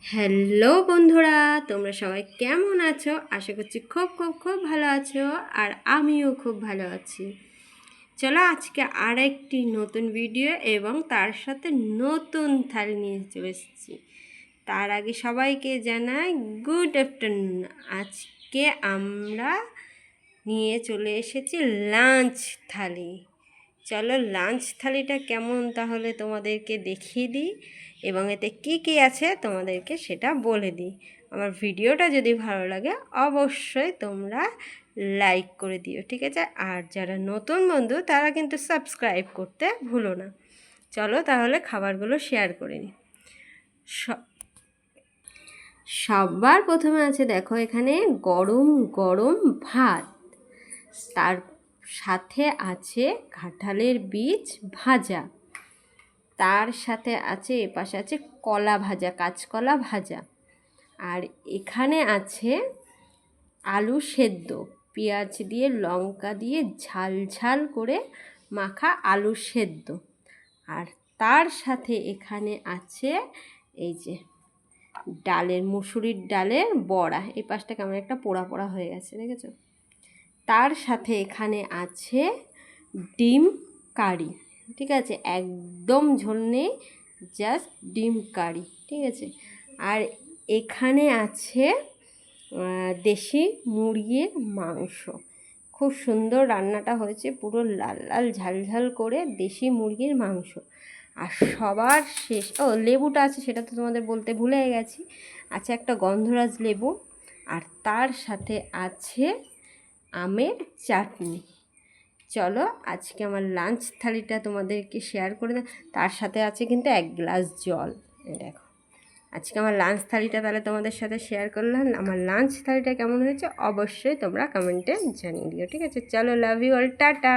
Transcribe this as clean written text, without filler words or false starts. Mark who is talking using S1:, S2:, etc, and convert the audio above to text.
S1: Hello বন্ধুরা, তোমরা সবাই কেমন আছো? আশা করছি খুব খুব খুব ভালো আছো, আর আমিও খুব ভালো আছি। চলো আজকে আরেকটি নতুন ভিডিও এবং তার সাথে নতুন থালি নিয়ে চলে এসেছি। তার আগে সবাইকে জানাই গুড আফটারনুন। আজকে আমরা নিয়ে চলে এসেছি লাঞ্চ থালি। চলো লাঞ্চ থালিটা কেমন তাহলে তোমাদেরকে দেখিয়ে দিই এবং এতে কী কী আছে তোমাদেরকে সেটা বলে দিই। আমার ভিডিওটা যদি ভালো লাগে অবশ্যই তোমরা লাইক করে দিও, ঠিক আছে? আর যারা নতুন বন্ধু তারা কিন্তু সাবস্ক্রাইব করতে ভুলো না। চলো তাহলে খাবারগুলো শেয়ার করে নিই। সবার প্রথমে আছে, দেখো এখানে গরম গরম ভাত, তার সাথে আছে কাঁঠালের বীজ ভাজা, তার সাথে আছে এপাশে আছে কলা ভাজা, কাঁচকলা ভাজা, আর এখানে আছে আলু সেদ্ধ, পেঁয়াজ দিয়ে লঙ্কা দিয়ে ঝাল ঝাল করে মাখা আলু সেদ্ধ, আর তার সাথে এখানে আছে এই যে ডালের, মুসুরির ডালের বড়া। এই পাশটা কেমন একটা পোড়া পোড়া হয়ে গেছে, দেখেছো? তার সাথে এখানে আছে ডিম কারি, ঠিক আছে? একদম ঝোল নেই, জাস্ট ডিম কারি, ঠিক আছে? আর এখানে আছে দেশি মুরগির মাংস। খুব সুন্দর রান্নাটা হয়েছে, পুরো লাল লাল ঝাল ঝাল করে দেশি মুরগির মাংস। আর সবার শেষ লেবুটা আছে, সেটা তো তোমাদের বলতে ভুলে গেছি। আছে একটা গন্ধরাজ লেবু, আর তার সাথে আছে আমের চাটনি। চলো আজকে আমার লাঞ্চ থালিটা তোমাদেরকে শেয়ার করে দাও। তার সাথে আছে কিন্তু 1 গ্লাস জল। দেখো আজকে আমার লাঞ্চ থালিটা তাহলে তোমাদের সাথে শেয়ার করলাম। আমার লাঞ্চ থালিটা কেমন হয়েছে অবশ্যই তোমরা কমেন্টে জানিয়ে দিও, ঠিক আছে? চলো, লাভ ইউ অল, টাটা।